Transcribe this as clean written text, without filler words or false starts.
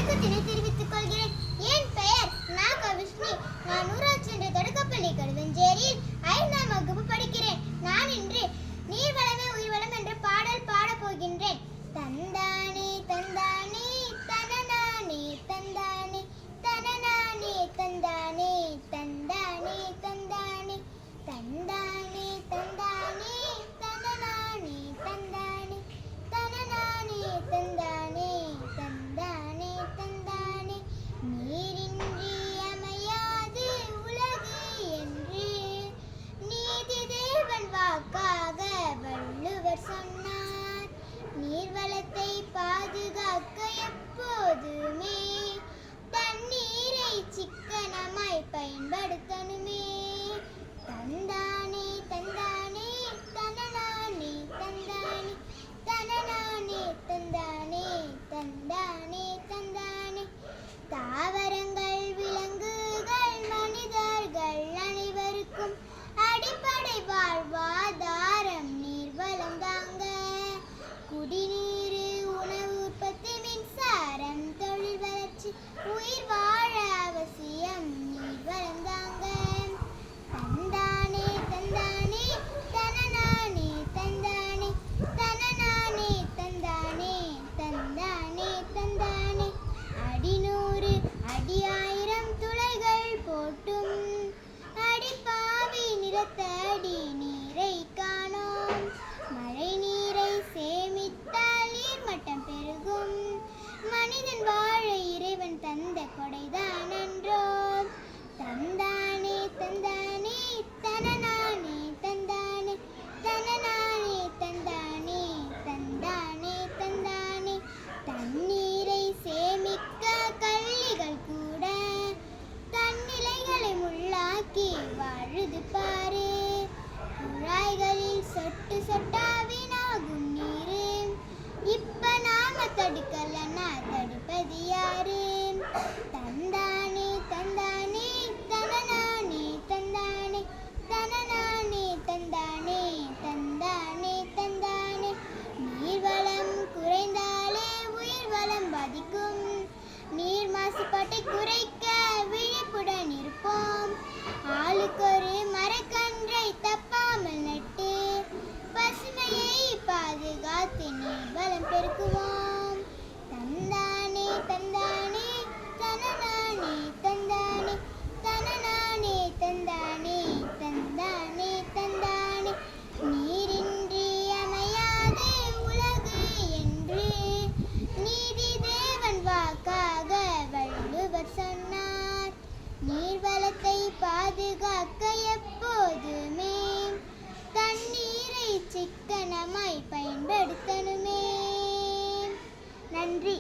வணக்கத்தினை தெரிவித்துக் கொள்கிறேன். என் பெயர் கவிஷ்ணி. நான் ஊராட்சி என்ற தொடக்கப்பள்ளி கடுவஞ்சேரியில் 5ஆம் வகுப்பு படிக்கிறேன். நான் இன்று நீர் வளமே உயிர் வளம் என்ற பாடல் பாடப் போகின்றேன். தந்தானே தந்தானே தனநானே தந்தானே தனநானே தந்தானே தந்தானே தந்தானே தந்தானே தந்தானே தனநானே தந்தானே தனநானே தந்தானே தந்தானே தந்தானே நீரின்றி அமையாது உலகு என்று நீதி தேவன் வாக்காக வள்ளுவர் சொன்னார். நீர்வளத்தை பாதுகாக்க எப்போதுமே தண்ணீரை சிக்கனமாய் பயன்படுத்தணுமே. தந்தானே தந்தானே தனநானே தந்தானே தனநானே தந்தானே தந்தானே தந்தானே தாவரங்கள் விலங்குகள் மனிதர்கள் அனைவருக்கும் அடிப்படை வாழ்வாதாரம் நீர்வளம் தாங்க. குடிநீர், உணவு உற்பத்தி, மின்சாரம், தொழில் வளர்ச்சி, உயிர் வாழ அவசியம் நீர்வளம் தாங்க. தந்தானே தந்தானே தனநானே தந்தானே தனநானே தந்தானே தந்தானே தந்தானே அடி 100 அடி 1000 துளைகள் போட்டும் அடிப்பாவி நிலத்தடி நீரை காணோம். மழை நீரை சேமித்தால் நீர்மட்டம் பெருகும். மனிதன் வாழ இறைவன் தந்த கொடைதான் அன்றோ. தந்தானே தந்தானே தனநானே தந்தானே தனநானே தந்தானே தந்தானே தந்தானே தண்ணீரை சேமிக்க கள்ளிகள் கூட தன்னிலைகளை முள்ளாக்கி வாழுது பாரு. குழாய்களில் சொட்டு சொட்டா வீணாகும் நீரு. இப்ப நாம தடுக்கலன்னா தடுப்பது யாரு? தந்தானே தந்தானே தனநானே தந்தானே தனநானே தந்தானே தந்தானே தந்தானே நீர்வளம் குறைந்தாலே உயிர் வளம் பாதிக்கும். நீர் மாசுபாட்டை குறைக்க விழிப்புடன் இருப்போம். ஆளுக்கொரு மரக்கன்றை தப்பாமல் நட்டு பசுமையை பாதுகாத்து நீர் வளம் பெருக்குவோம். தந்தானே தந்தானே தனநானே தந்தானே தனநானே தந்தானே தந்தானே தந்தானே நீரின்றி அமையாது உலகு என்று நீதி தேவன் வாக்காக வள்ளுவர் சொன்னார். நீர்வளத்தை பாதுகாக்க எப்போதுமே தண்ணீரை சிக்கனமாய் பயன்படுத்தணுமே. நன்றி.